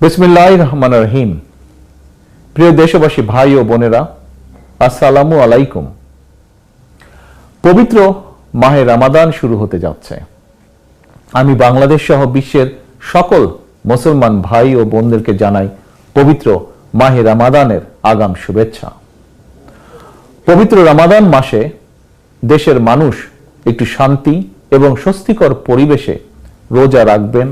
বিসমিল্লাহির রহমানির রহিম। প্রিয় দেশবাসী, ভাই ও বোনেরা, আসসালামু আলাইকুম। পবিত্র মাহে রমাদান শুরু হতে যাচ্ছে। আমি বাংলাদেশ সহ বিশ্বের সকল মুসলমান ভাই ও বোনদেরকে জানাই পবিত্র মাহে রমাদানের আগাম শুভেচ্ছা। পবিত্র রমাদান মাসে দেশের মানুষ একটু শান্তি এবং স্বস্তিকর পরিবেশে রোজা রাখবেন,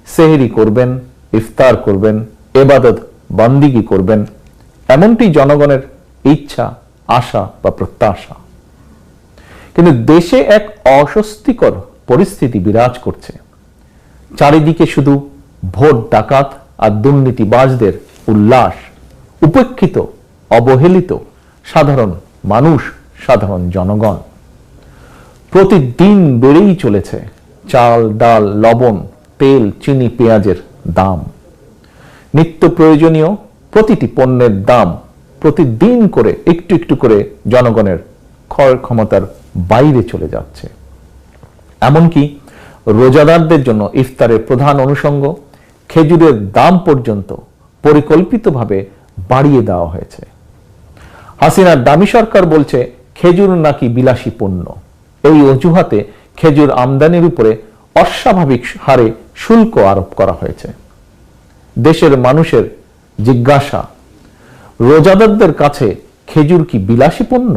সেহরি করবেন, ইফতার করবেন, ইবাদত বান্দিগি করবেন, এমনটি জনগণের ইচ্ছা, আশা বা প্রত্যাশা। কিন্তু দেশে এক অস্বস্তিকর পরিস্থিতি বিরাজ করছে। চারিদিকে শুধু ভোট ডাকাত আর দুর্নীতিবাজদের উল্লাস, উপেক্ষিত, অবহেলিত সাধারণ মানুষ, সাধারণ জনগণ। প্রতিদিন বেড়েই চলেছে চাল, ডাল, লবণ, তেল, চিনি, পেঁয়াজের দাম। নিত্য প্রয়োজনীয় প্রতিটি পণ্যের দাম প্রতিদিন করে একটু একটু করে জনগণের ক্রয় ক্ষমতার বাইরে চলে যাচ্ছে। এমনকি রোজাদারদের জন্য ইফতারের প্রধান অনুষঙ্গ খেজুরের দাম পর্যন্ত পরিকল্পিতভাবে বাড়িয়ে দেওয়া হয়েছে। হাসিনার দামি সরকার বলছে খেজুর নাকি বিলাসী পণ্য। এই অজুহাতে খেজুর আমদানির উপরে অস্বাভাবিক হারে শুল্ক আরোপ করা হয়েছে। দেশের মানুষের জিজ্ঞাসা, রোজাদারদের কাছে খেজুর কি বিলাসী পণ্য?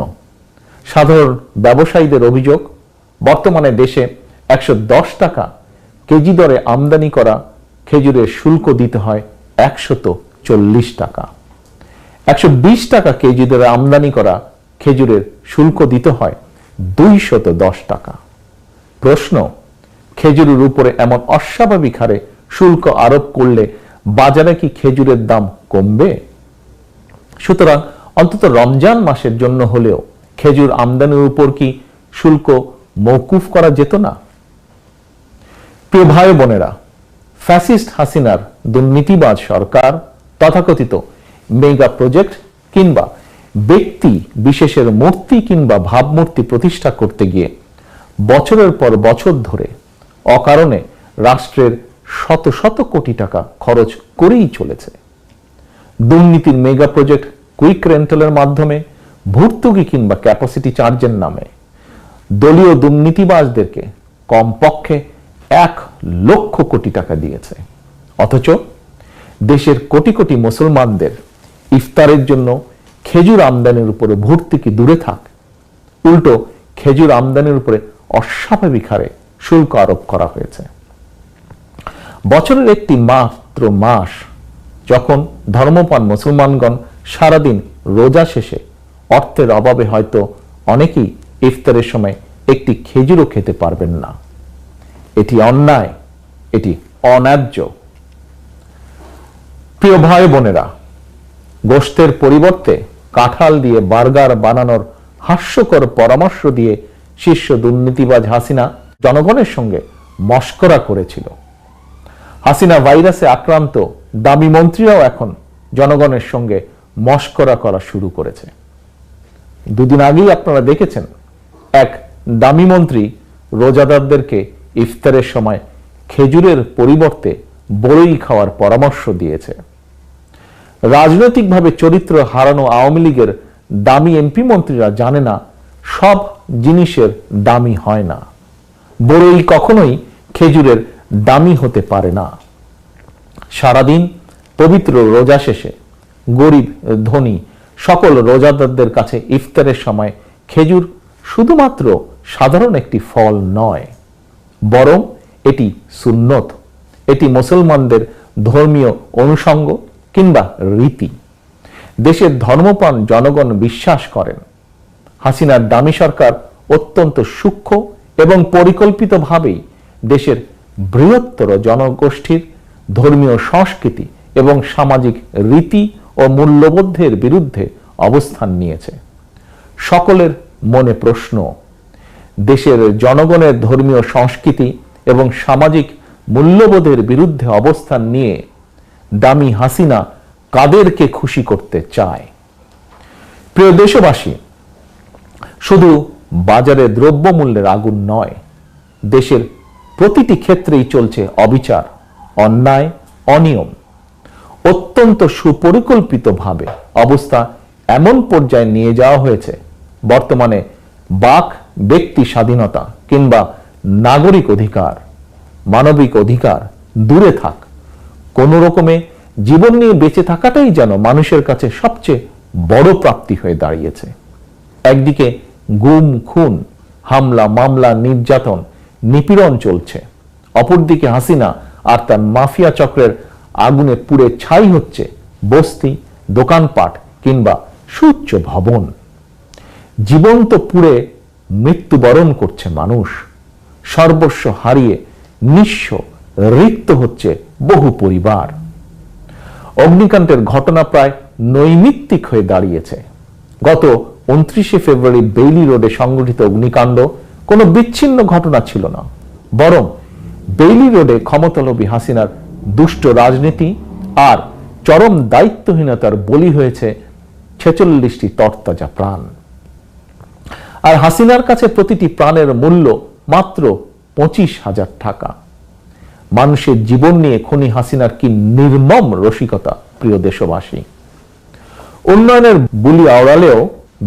সাধারণ ব্যবসায়ীদের অভিযোগ, বর্তমানে দেশে 110 টাকা কেজি দরে আমদানি করা খেজুরের শুল্ক দিতে হয় 140 টাকা। 120 টাকা কেজি দরে আমদানি করা খেজুরের শুল্ক দিতে হয় 210 টাকা। প্রশ্ন, খেজুরের উপরে এমন অস্বাভাবিক হারে শুল্ক আরোপ করলে বাজারে কি খেজুরের দাম কমবে? সুতরাং অন্তত রমজান মাসের জন্য হলেও খেজুর আমদানির উপর কি শুল্ক মওকুফ করা যেত না? প্রিয় ভাই বোনেরা, ফ্যাসিস্ট হাসিনার দুর্নীতিবাজ সরকার তথাকথিত মেগা প্রজেক্ট কিংবা ব্যক্তি বিশেষের মূর্তি কিংবা ভাবমূর্তি প্রতিষ্ঠা করতে গিয়ে বছরের পর বছর ধরে অকারণে রাষ্ট্রের শত শত কোটি টাকা খরচ করেই চলেছে। দুর্নীতির মেগা প্রজেক্ট কুইক রেন্টালের মাধ্যমে ভর্তুকি কিংবা ক্যাপাসিটি চার্জের নামে দলীয় দুর্নীতিবাজদেরকে কমপক্ষে 1 লক্ষ কোটি টাকা দিয়েছে। অথচ দেশের কোটি কোটি মুসলমানদের ইফতারের জন্য খেজুর আমদানির উপরে ভর্তুকি দূরে থাক, উল্টো খেজুর আমদানির উপরে অস্বাভাবিক হারে শুল্ক আরোপ করা হয়েছে। বছরের একটি মাত্র মাস যখন ধর্মপ্রাণ মুসলমানগণ সারাদিন রোজা শেষে অর্থের অভাবে হয়তো অনেকেই ইফতারের সময় একটি খেজুরও খেতে পারবেন না। এটি অন্যায়, এটি অন্যায্য। প্রিয় ভাই বোনেরা, গোশতের পরিবর্তে কাঁঠাল দিয়ে বার্গার বানানোর হাস্যকর পরামর্শ দিয়ে শীর্ষ দুর্নীতিবাজ হাসিনা জনগণের সঙ্গে মশকরা করেছিল। হাসিনা ভাইরাসে আক্রান্ত দামি মন্ত্রীরাও এখন জনগণের সঙ্গে মশকরা করা শুরু করেছে। দুদিন আগেই আপনারা দেখেছেন এক দামি মন্ত্রী রোজাদারদেরকে ইফতারের সময় খেজুরের পরিবর্তে বড়ই খাওয়ার পরামর্শ দিয়েছে। রাজনৈতিকভাবে চরিত্র হারানো আওয়ামী লীগের দামি এমপি মন্ত্রীরা জানে না সব জিনিসের দামি হয় না। বড়ই কখনোই খেজুরের দামি হতে পারে না। সারাদিন পবিত্র রোজা শেষে গরিব ধনী সকল রোজাদারদের কাছে ইফতারের সময় খেজুর শুধুমাত্র সাধারণ একটি ফল নয়, বরং এটি সুন্নত, এটি মুসলমানদের ধর্মীয় অনুষঙ্গ কিংবা রীতি। দেশের ধর্মপ্রাণ জনগণ বিশ্বাস করেন হাসিনার দামি সরকার অত্যন্ত সূক্ষ্ম এবং পরিকল্পিতভাবেই দেশের বৃহত্তর জনগোষ্ঠীর ধর্মীয় সংস্কৃতি এবং সামাজিক রীতি ও মূল্যবোধের বিরুদ্ধে অবস্থান নিয়েছে। সকলের মনে প্রশ্ন, দেশের জনগণের ধর্মীয় সংস্কৃতি এবং সামাজিক মূল্যবোধের বিরুদ্ধে অবস্থান নিয়ে দামি হাসিনা কাদেরকে খুশি করতে চায়? প্রিয় দেশবাসী, শুধু বাজারে দ্রব্যমূল্যের আগুন নয়, দেশের প্রতিটি ক্ষেত্রেই চলছে অবিচার, অন্যায়, অনিয়ম। অত্যন্ত সুপরিকল্পিতভাবে অবস্থা এমন পর্যায়ে নিয়ে যাওয়া হয়েছে, বর্তমানে বাক ব্যক্তি স্বাধীনতা কিংবা নাগরিক অধিকার, মানবিক অধিকার দূরে থাক, কোনো রকমে জীবন নিয়ে বেঁচে থাকাটাই যেন মানুষের কাছে সবচেয়ে বড় প্রাপ্তি হয়ে দাঁড়িয়েছে। একদিকে গুম খুন, হামলা মামলা, নির্যাতন নিপীড়ন চলছে, অপরদিকে হাসিনা আর তার মাফিয়া চক্রের আগুনে পুড়ে ছাই হচ্ছে বস্তি, দোকানপাট কিংবা সুউচ্চ ভবন। জীবন্ত পুড়ে মৃত্যুবরণ করছে মানুষ, সর্বস্ব হারিয়ে নিঃস্ব রিক্ত হচ্ছে বহু পরিবার। অগ্নিকাণ্ডের ঘটনা প্রায় নৈমিত্তিক হয়ে দাঁড়িয়েছে। গত 29শে ফেব্রুয়ারি বেইলি রোডে সংঘটিত অগ্নিকাণ্ড কোনো বিচ্ছিন্ন ঘটনা ছিল না, বরং বেইলি রোডে ক্ষমতালোভী হাসিনার দুষ্ট রাজনীতি আর চরম দায়িত্বহীনতার বলি হয়েছে 46টি তরতাজা প্রাণ। আর হাসিনার কাছে প্রতিটি প্রাণের মূল্য মাত্র 25,000 টাকা। মানুষের জীবন নিয়ে খুনি হাসিনার কি নির্মম রসিকতা, প্রিয় দেশবাসী। উন্নয়নের বুলি আওড়ালেও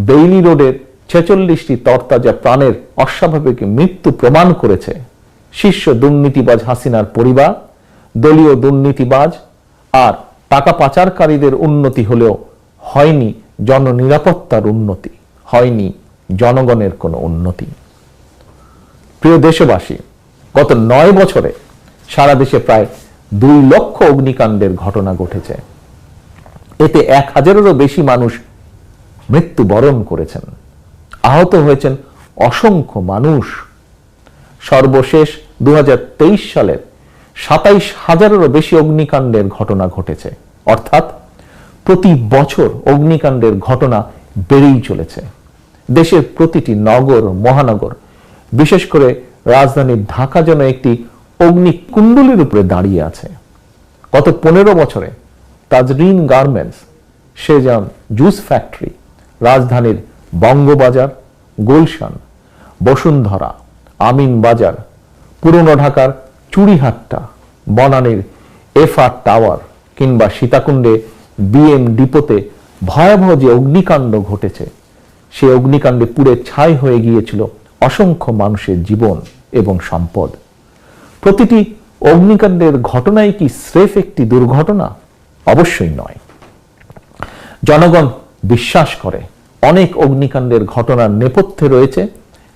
বেইলি রোডের 46টি তরতাজা প্রাণের অস্বাভাবিক মৃত্যু প্রমাণ করেছে শীর্ষ দুর্নীতিবাজ হাসিনার পরিবার, দলীয় দুর্নীতিবাজ আর টাকা পাচারকারীদের উন্নতি হলেও হয়নি জননিরাপত্তার উন্নতি, হয়নি জনগণের কোনো উন্নতি। প্রিয় দেশবাসী, গত 9 বছরে সারা দেশে প্রায় 2 লক্ষ অগ্নিকাণ্ডের ঘটনা ঘটেছে। এতে 1000-এরও বেশি মানুষ মৃত্যুবরণ করেছেন, আহত হয়েছেন অসংখ্য মানুষ। সর্বশেষ 2023 সালের 27,000-এরও বেশি অগ্নিকাণ্ডের ঘটনা ঘটেছে, অর্থাৎ প্রতি বছর অগ্নিকাণ্ডের ঘটনা বেড়েই চলেছে। দেশের প্রতিটি নগর মহানগর, বিশেষ করে রাজধানী ঢাকা যেন একটি অগ্নিকুণ্ডলীর উপরে দাঁড়িয়ে আছে। গত 15 বছরে Tazreen garments, Shezan juice factory, রাজধানীর বঙ্গবাজার, গুলশান, বসুন্ধরা, আমিন বাজার, পুরনো ঢাকার চুড়িহাট্টা, বনানীর এফআর টাওয়ার কিংবা সীতাকুণ্ডে বিএম ডিপোতে ভয়াবহ যে অগ্নিকাণ্ড ঘটেছে, সেই অগ্নিকাণ্ডে পুড়ে ছাই হয়ে গিয়েছিল অসংখ্য মানুষের জীবন এবং সম্পদ। প্রতিটি অগ্নিকাণ্ডের ঘটনাই কি স্রেফ একটি দুর্ঘটনা? অবশ্যই নয়। জনগণ বিশ্বাস করে অনেক অগ্নিকাণ্ডের ঘটনার নেপথ্যে রয়েছে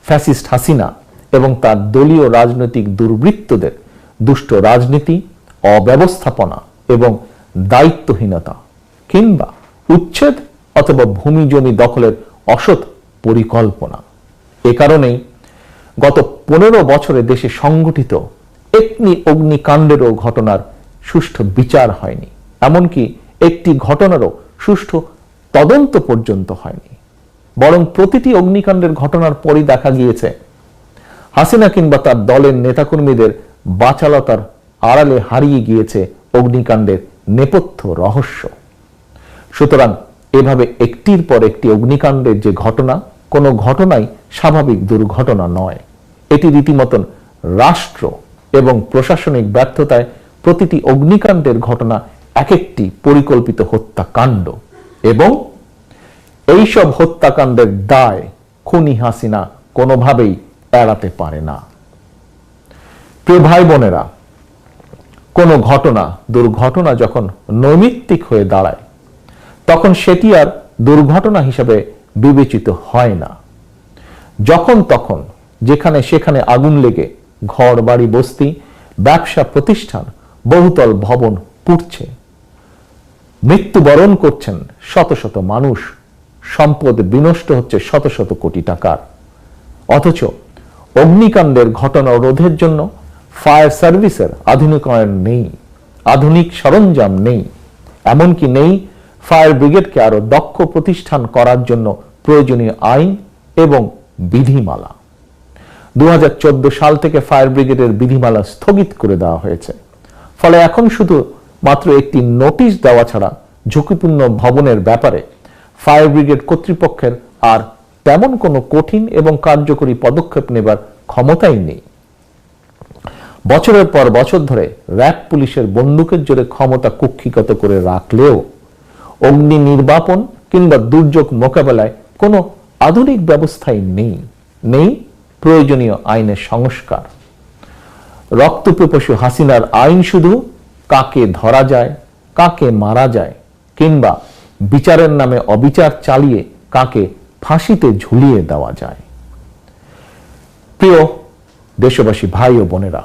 ফ্যাসিস্ট হাসিনা এবং তার দলীয় রাজনৈতিক দুর্বৃত্তদের দুষ্ট রাজনীতি, অব্যবস্থাপনা এবং দায়িত্বহীনতা কিংবা উচ্ছেদ অথবা ভূমি জমি দখলের অসৎ পরিকল্পনা। এ কারণেই গত 15 বছরে দেশে সংঘটিত একটি অগ্নিকাণ্ডেরও ঘটনার সুষ্ঠু বিচার হয়নি, এমনকি একটি ঘটনারও সুষ্ঠু তদন্ত পর্যন্ত হয়নি। বরং প্রতিটি অগ্নিকাণ্ডের ঘটনার পরই দেখা গিয়েছে হাসিনা কিংবা তার দলের নেতাকর্মীদের বাচালতার আড়ালে হারিয়ে গিয়েছে অগ্নিকাণ্ডের নেপথ্য রহস্য। সুতরাং এভাবে একটির পর একটি অগ্নিকাণ্ডের যে ঘটনা, কোনো ঘটনাই স্বাভাবিক দুর্ঘটনা নয়। এটি রীতিমতন রাষ্ট্র এবং প্রশাসনিক ব্যর্থতায় প্রতিটি অগ্নিকাণ্ডের ঘটনা এক একটি পরিকল্পিত হত্যাকাণ্ড, এবং এইসব হত্যাকাণ্ডের দায় খুনি হাসিনা কোনোভাবেই এড়াতে পারে না। প্রিয় ভাই বোনেরা, কোনো ঘটনা, দুর্ঘটনা যখন নৈমিত্তিক হয়ে দাঁড়ায়, তখন সেটি আর দুর্ঘটনা হিসাবে বিবেচিত হয় না। যখন তখন যেখানে সেখানে আগুন লেগে ঘর বাড়ি বস্তি, ব্যবসা প্রতিষ্ঠান, বহুতল ভবন পুড়ছে, মৃত্যুবরণ করছেন শত শত মানুষ, সম্পদ বিনষ্ট হচ্ছে শত শত কোটি টাকার। অথচ অগ্নিকাণ্ডের ঘটনা রোধের জন্য ফায়ার সার্ভিসের আধুনিকায়ন নেই, আধুনিক সরঞ্জাম নেই, এমনকি নেই ফায়ার ব্রিগেডকে আরো দক্ষ প্রতিষ্ঠান করার জন্য প্রয়োজনীয় আইন এবং বিধিমালা। 2014 সাল থেকে ফায়ার ব্রিগেডের বিধিমালা স্থগিত করে দেওয়া হয়েছে। ফলে এখন শুধু মাত্র একটি নোটিশ দেওয়া ছাড়া ঝুঁকিপূর্ণ ভবনের ব্যাপারে ফায়ার ব্রিগেড কর্তৃপক্ষের আর তেমন কোনো কঠিন এবং কার্যকরী পদক্ষেপ নেবার ক্ষমতাই নেই। বছরের পর বছর ধরে র্যাব পুলিশের বন্দুকের জোরে ক্ষমতা কুক্ষিগত করে রাখলেও অগ্নি নির্বাপন কিংবা দুর্যোগ মোকাবেলায় কোনো আধুনিক ব্যবস্থাই নেই প্রয়োজনীয় আইনের সংস্কার। রক্তপিপাসু হাসিনার আইন শুধু কাকে ধরা যায়, কাকে মারা যায় কিংবা বিচারের নামে অবিচার চালিয়ে কাকে ফাঁসিতে ঝুলিয়ে দেওয়া যায়। প্রিয় দেশবাসী ভাই ও বোনেরা,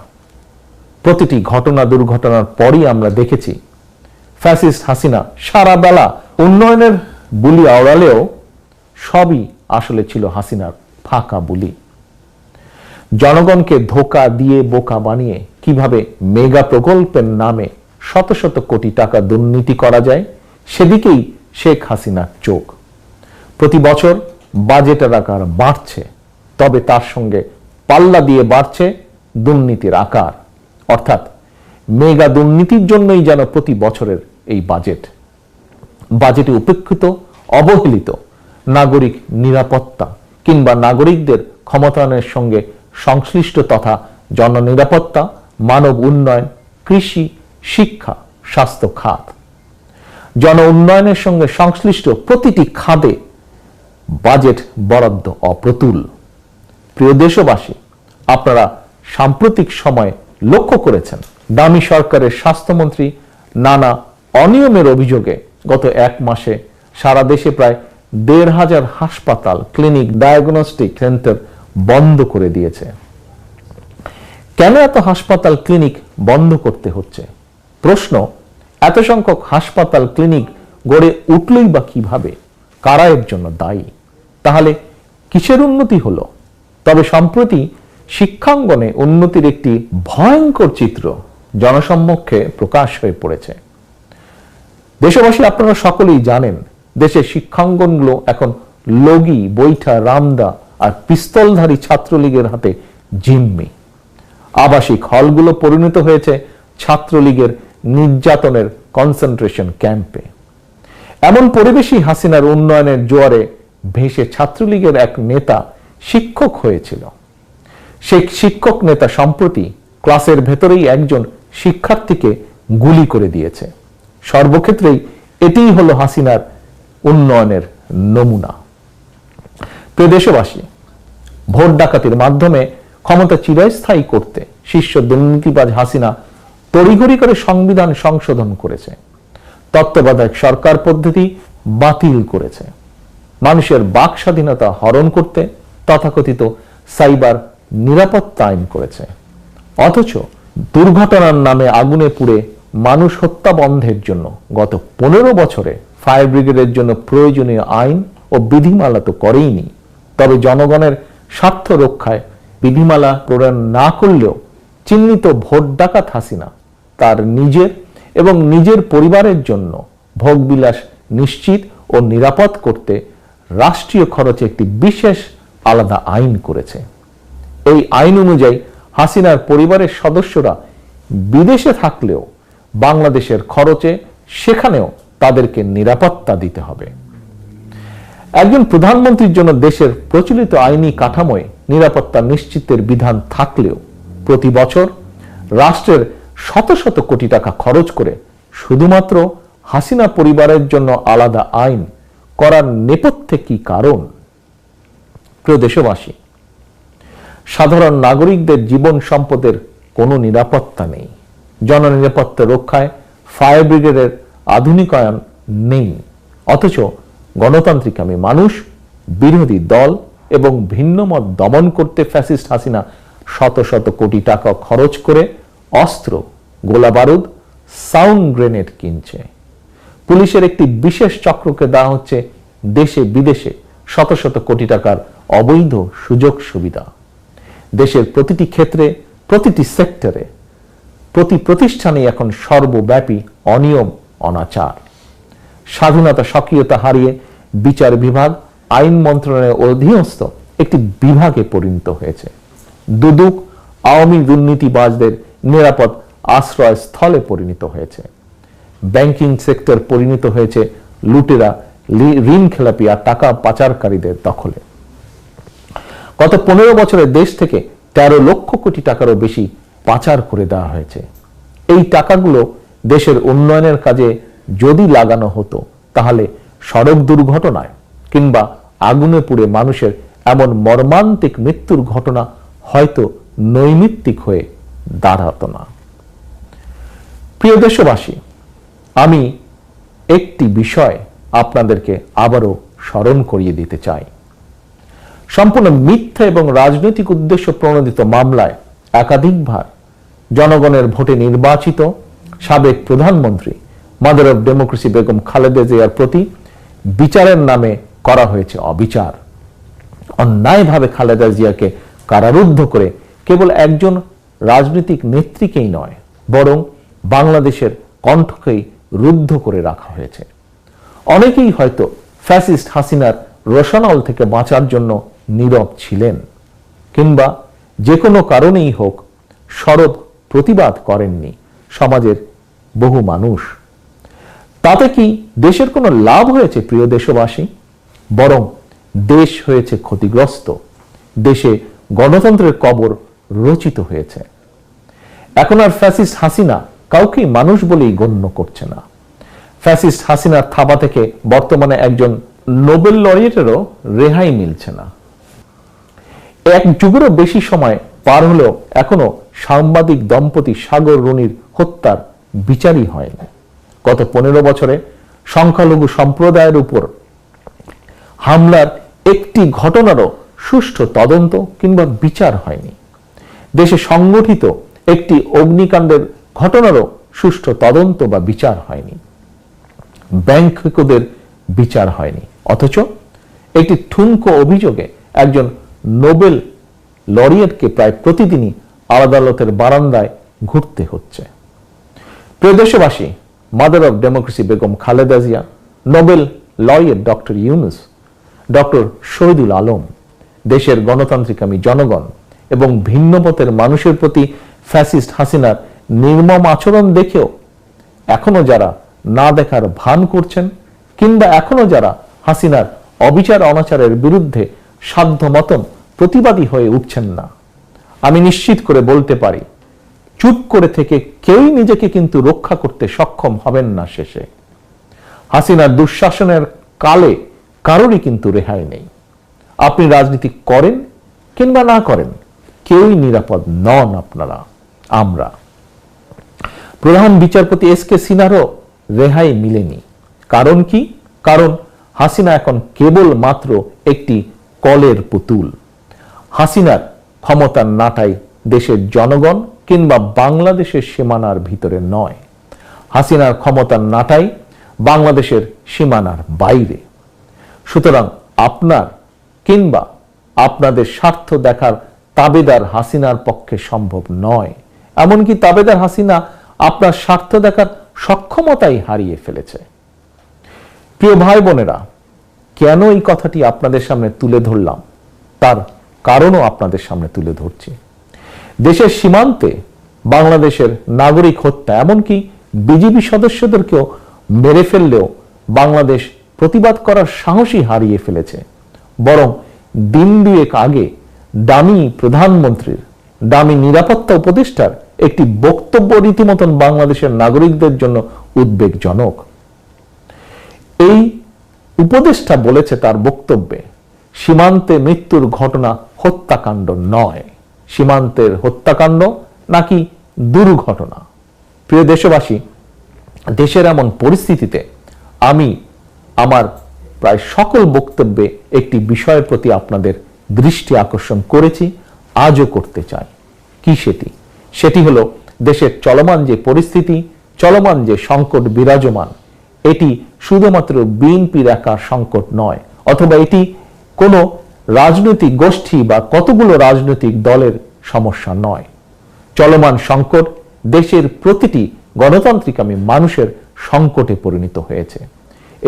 প্রতিটি ঘটনা দুর্ঘটনার পরই আমরা দেখেছি ফ্যাসিস্ট হাসিনা সারা বেলা উন্নয়নের বুলি আওড়ালেও সবই আসলে ছিল হাসিনার ফাঁকা বুলি। জনগণকে ধোঁকা দিয়ে বোকা বানিয়ে কিভাবে মেগা প্রকল্পের নামে শত শত কোটি টাকা দুর্নীতি করা যায় সেদিকেই শেখ হাসিনার চোখ। প্রতি বছর বাজেটের আকার বাড়ছে, তবে তার সঙ্গে পাল্লা দিয়ে বাড়ছে দুর্নীতির আকার। অর্থাৎ মেগা দুর্নীতির জন্যই যেন প্রতি বছরের এই বাজেটে উপেক্ষিত, অবহেলিত নাগরিক নিরাপত্তা কিংবা নাগরিকদের ক্ষমতায়নের সঙ্গে সংশ্লিষ্ট তথা জননিরাপত্তা, মানব উন্নয়ন, কৃষি, শিক্ষা, স্বাস্থ্য খাত, জন উন্নয়নের সঙ্গে সংশ্লিষ্ট প্রতিটি খাতে বাজেট বরাদ্দ অপ্রতুল। প্রিয় দেশবাসী, আপনারা সাম্প্রতিক সময়ে লক্ষ্য করেছেন দামি সরকারের স্বাস্থ্যমন্ত্রী নানা অনিয়মের অভিযোগে গত এক মাসে সারা দেশে প্রায় ১৫০০ হাসপাতাল, ক্লিনিক, ডায়াগনস্টিক সেন্টার বন্ধ করে দিয়েছে। কেন এত হাসপাতাল, ক্লিনিক বন্ধ করতে হচ্ছে? প্রশ্ন, এত সংখ্যক হাসপাতাল, ক্লিনিক গড়ে উঠলই বা কিভাবে? কারা এর জন্য দায়ী? তাহলে কিসের উন্নতি হলো? তবে সম্প্রতি শিক্ষাঙ্গনে উন্নতির একটি ভয়ঙ্কর চিত্র জনসম্মুখে প্রকাশ হয়ে পড়েছে। দেশবাসী, আপনারা সকলেই জানেন দেশের শিক্ষাঙ্গনগুলো এখন লগি, বৈঠা, রামদা আর পিস্তলধারী ছাত্রলীগের হাতে জিম্মি। আবাসিক হলগুলো পরিণত হয়েছে ছাত্রলীগের নির্যাতনের কনসেন্ট্রেশন ক্যাম্পে। এমন পরিবেশই হাসিনার উন্নয়নের জোয়ারে ভেসে ছাত্রলীগের এক নেতা শিক্ষক হয়েছিল। সেই শিক্ষক নেতা সম্প্রতি ক্লাসের ভেতরেই একজন শিক্ষার্থীকে গুলি করে দিয়েছে। সর্বক্ষেত্রেই এটিই হলো হাসিনার উন্নয়নের নমুনা। প্রিয় দেশবাসী, ভোট ডাকাতির মাধ্যমে ক্ষমতা চিরস্থায়ী করতে শীর্ষ দুর্নীতিবাজ হাসিনা তড়িঘড়ি করে সংবিধান সংশোধন করেছে, তত্ত্বাবধায়ক সরকার পদ্ধতি বাতিল করেছে, মানুষের বাক স্বাধীনতা হরণ করতে তথাকথিত সাইবার নিরাপত্তা আইন করেছে। অথচ দুর্ঘটনার নামে আগুনে পুড়ে মানুষ হত্যা বন্ধের জন্য গত 15 বছরে ফায়ার ব্রিগেডের জন্য প্রয়োজনীয় আইন ও বিধিমালা তো করেইনি, তবে জনগণের স্বার্থ রক্ষায় বিধিমালা প্রণয়ন না করলেও চিহ্নিত ভোট ডাকাত হাসিনা তার নিজের এবং নিজের পরিবারের জন্য ভোগবিলাস নিশ্চিত ও নিরাপদ করতে রাষ্ট্রীয় খরচে একটি বিশেষ আলাদা আইন করেছে। এই আইন অনুযায়ী হাসিনার পরিবারের সদস্যরা বিদেশে থাকলেও বাংলাদেশের খরচে সেখানেও তাদেরকে নিরাপত্তা দিতে হবে। একজন প্রধানমন্ত্রীর জন্য দেশের প্রচলিত আইনি কাঠামোয় নিরাপত্তা নিশ্চিতের বিধান থাকলেও প্রতি বছর রাষ্ট্রের শত শত কোটি টাকা খরচ করে শুধুমাত্র হাসিনা পরিবারের জন্য আলাদা আইন করার নেপথ্যে কি কারণ? প্রিয় দেশবাসী, সাধারণ নাগরিকদের জীবন সম্পদের কোনো নিরাপত্তা নেই। জননিরাপত্তা রক্ষায় ফায়ার ব্রিগেডের আধুনিকায়ন নেই। অথচ গণতান্ত্রিকামী মানুষ, বিরোধী দল এবং ভিন্নমত দমন করতে ফ্যাসিস্ট হাসিনা শত শত কোটি টাকা খরচ করে অস্ত্র, গোলাবারুদ, সাউন্ড গ্রেনেড কিনছে। পুলিশের একটি বিশেষ চক্রকে দেওয়া হচ্ছে দেশে বিদেশে শত শত কোটি টাকার অবৈধ সুযোগ সুবিধা। দেশের প্রতিটি ক্ষেত্রে, প্রতিটি সেক্টরে, প্রতি প্রতিষ্ঠানে এখন সর্বব্যাপী অনিয়ম, অনাচার। স্বাধীনতা, স্বকীয়তা হারিয়ে বিচার বিভাগ আইন মন্ত্রণালয়ের অধীনস্থ একটি বিভাগে পরিণত হয়েছে। দুদক আওয়ামী দুর্নীতিবাজদের নিরাপদ আশ্রয় স্থলে পরিণত হয়েছে। ব্যাংকিং সেক্টর পরিণত হয়েছে লুটেরা, ঋণ খেলাপি আর টাকা পাচারকারীদের দখলে। গত 15 বছরে দেশ থেকে 13 লক্ষ কোটি টাকারও বেশি পাচার করে দেওয়া হয়েছে। এই টাকাগুলো দেশের উন্নয়নের কাজে যদি লাগানো হতো তাহলে সড়ক দুর্ঘটনায় কিংবা আগুনে পুড়ে মানুষের এমন মর্মান্তিক মৃত্যুর ঘটনা হয়তো নৈমিত্তিক হয়ে দাঁড়াতো না। প্রিয় দেশবাসী, আমি একটি বিষয় আপনাদেরকে আবারও স্মরণ করিয়ে দিতে চাই। সম্পূর্ণ মিথ্যা এবং রাজনৈতিক উদ্দেশ্য প্রণোদিত মামলায় একাধিকবার জনগণের ভোটে নির্বাচিত সাবেক প্রধানমন্ত্রী mother of democracy Begum Khaleda জিয়ার প্রতি বিচারের নামে করা হয়েছে অবিচার। অন্যায়ভাবে খালেদা জিয়াকে কারারুদ্ধ করে কেবল একজন রাজনৈতিক নেত্রীকেই নয়, বরং বাংলাদেশের কণ্ঠকেই রুদ্ধ করে রাখা হয়েছে। অনেকেই হয়তো ফ্যাসিস্ট হাসিনার রোশানল থেকে বাঁচার জন্য নীরব ছিলেন, কিংবা যে কোনো কারণেই হোক সরব প্রতিবাদ করেননি সমাজের বহু মানুষ। তাতে কি দেশের কোনো লাভ হয়েছে প্রিয় দেশবাসী? বরং দেশ হয়েছে ক্ষতিগ্রস্ত, দেশে গণতন্ত্রের কবর রচিত হয়েছে। এখন আর ফ্যাসিস্ট হাসিনা কাউকেই মানুষ বলেই গণ্য করছে না। ফ্যাসিস্ট হাসিনার থাবা থেকে বর্তমানে একজন নোবেল লরিয়েটেরও রেহাই মিলছে না। এক যুগেরও বেশি সময় পার হলেও এখনো সাংবাদিক দম্পতি সাগর রুনির হত্যার বিচারই হয়নি। গত 15 বছরে সংখ্যালঘু সম্প্রদায়ের উপর হামলার একটি ঘটনারও সুষ্ঠু তদন্ত কিংবা বিচার হয়নি। দেশে সংগঠিত একটি অগ্নিকাণ্ডের ঘটনারও সুষ্ঠু তদন্ত বা বিচার হয়নি। ব্যাংকদের বিচার হয়নি, অথচ একটি ঠুনকো অভিযোগে একজন নোবেল লরিয়েটকে প্রায় প্রতিদিনই আদালতের বারান্দায় ঘুরতে হচ্ছে। প্রিয় দেশবাসী, mother of democracy Begum Khaleda Zia, Nobel laureate doctor Yunus, doctor Shahidul Alam, দেশের গণতান্ত্রিকামী জনগণ এবং ভিন্নমতের মানুষের প্রতি ফ্যাসিস্ট হাসিনার নির্মম আচরণ দেখেও এখনো যারা না দেখার ভান করছেন, কিংবা এখনো যারা হাসিনার অবিচার অনাচারের বিরুদ্ধে সাধ্য মতন প্রতিবাদী হয়ে উঠছেন না, আমি নিশ্চিত করে বলতে পারি চুপ করে থেকে কেউই নিজেকে কিন্তু রক্ষা করতে সক্ষম হবেন না। শেষে হাসিনার দুঃশাসনের কালে কারোরই কিন্তু রেহাই নেই। আপনি রাজনীতি করেন কিংবা না করেন, কেউই নিরাপদ নন আপনারা, আমরা। প্রধান বিচারপতি এস.কে. সিনহারও রেহাই মিলেনি। কারণ কি? কারণ হাসিনা এখন কেবল মাত্র একটি কলের পুতুল। হাসিনার ক্ষমতার নাটাই দেশের জনগণ কিংবা বাংলাদেশের সীমানার ভিতরে নয়। হাসিনার ক্ষমতার নাটাই বাংলাদেশের সীমানার বাইরে। সুতরাং আপনার কিংবা আপনাদের স্বার্থ দেখার তাবেদার হাসিনার পক্ষে সম্ভব নয়। এমনকি তাবেদার হাসিনা আপনার স্বার্থ দেখার সক্ষমতাই হারিয়ে ফেলেছে। প্রিয় ভাই বোনেরা, কেন এই কথাটি আপনাদের সামনে তুলে ধরলাম তার কারণও আপনাদের সামনে তুলে ধরছি। দেশের সীমান্তে বাংলাদেশের নাগরিক হত্যা, এমনকি বিজিবি সদস্যদেরকেও মেরে ফেললেও বাংলাদেশ প্রতিবাদ করার সাহসই হারিয়ে ফেলেছে। বরং দিন দুয়েক আগে দামি প্রধানমন্ত্রীর, দামি নিরাপত্তা উপদেষ্টার একটি বক্তব্য রীতিমতন বাংলাদেশের নাগরিকদের জন্য উদ্বেগজনক। এই উপদেষ্টা বলেছে তার বক্তব্যে, সীমান্তে মৃত্যুর ঘটনা হত্যাকাণ্ড নয়, সীমান্তের হত্যাকাণ্ড নাকি দুর্ঘটনা। প্রিয় দেশবাসী, দেশের এমন পরিস্থিতিতে আমি আমার প্রায় সকল বক্তব্যে একটি বিষয়ের প্রতি আপনাদের দৃষ্টি আকর্ষণ করেছি, আজও করতে চাই। কি সেটি? সেটি হলো দেশের চলমান যে পরিস্থিতি, চলমান যে সংকট বিরাজমান, এটি শুধুমাত্র বিএনপির একার সংকট নয়, অথবা এটি কোনো রাজনৈতিক গোষ্ঠী বা কতগুলো রাজনৈতিক দলের সমস্যা নয়। চলমান সংকট দেশের প্রতিটি গণতান্ত্রিকামী মানুষের সংকটে পরিণত হয়েছে।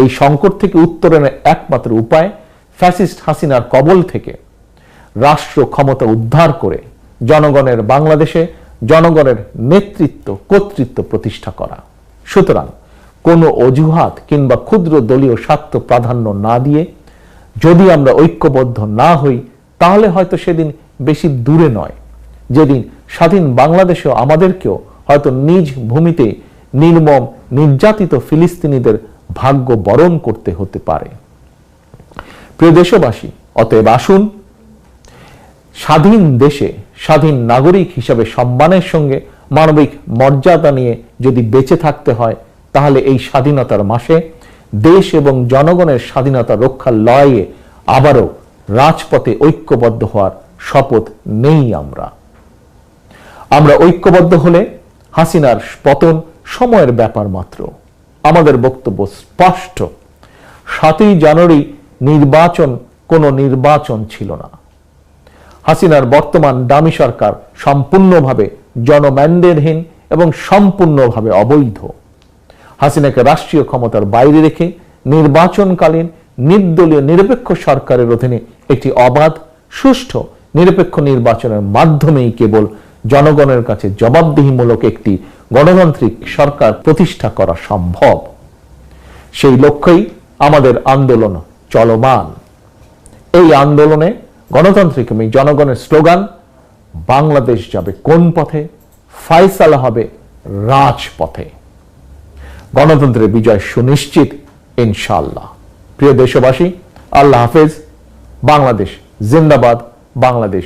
এই সংকট থেকে উত্তরণের একমাত্র উপায় ফ্যাসিস্ট হাসিনার কবল থেকে রাষ্ট্র ক্ষমতা উদ্ধার করে জনগণের বাংলাদেশে জনগণের নেতৃত্ব, কর্তৃত্ব প্রতিষ্ঠা করা। সুতরাং কোনো অজুহাত কিংবা ক্ষুদ্র দলীয় স্বার্থ প্রাধান্য না দিয়ে যদি আমরা ঐক্যবদ্ধ না হই, তাহলে হয়তো সেদিন বেশি দূরে নয় যেদিন স্বাধীন বাংলাদেশেও আমাদেরকেও হয়তো নিজ ভূমিতে নির্মম নির্যাতিত ফিলিস্তিনিদের ভাগ্য বরণ করতে হতে পারে। প্রিয় দেশবাসী, অতএব আসুন স্বাধীন দেশে স্বাধীন নাগরিক হিসাবে সম্মানের সঙ্গে মানবিক মর্যাদা নিয়ে যদি বেঁচে থাকতে হয়, তাহলে এই স্বাধীনতার মাসে দেশ এবং জনগণের স্বাধীনতা রক্ষার লড়াইয়ে আবারও রাজপথে ঐক্যবদ্ধ হওয়ার শপথ নেই। আমরা ঐক্যবদ্ধ হলে হাসিনার পতন সময়ের ব্যাপার মাত্র। আমাদের বক্তব্য স্পষ্ট, 7ই জানুয়ারি নির্বাচন কোনো নির্বাচন ছিল না। হাসিনার বর্তমান ডামি সরকার সম্পূর্ণভাবে জনম্যান্ডেটহীন এবং সম্পূর্ণভাবে অবৈধ। হাসিনাকে রাষ্ট্রীয় ক্ষমতার বাইরে রেখে নির্বাচনকালীন নির্দলীয় নিরপেক্ষ সরকারের অধীনে একটি অবাধ, সুষ্ঠু, নিরপেক্ষ নির্বাচনের মাধ্যমেই কেবল জনগণের কাছে জবাবদিহিমূলক একটি গণতান্ত্রিক সরকার প্রতিষ্ঠা করা সম্ভব। সেই লক্ষ্যেই আমাদের আন্দোলন চলমান। এই আন্দোলনে গণতান্ত্রিক জনগণের স্লোগান, বাংলাদেশ যাবে কোন পথে, ফায়সালা হবে রাজপথে। গণতন্ত্রের বিজয় সুনিশ্চিত ইনশাআল্লাহ। প্রিয় দেশবাসী, আল্লাহ হাফেজ। বাংলাদেশ জিন্দাবাদ। বাংলাদেশ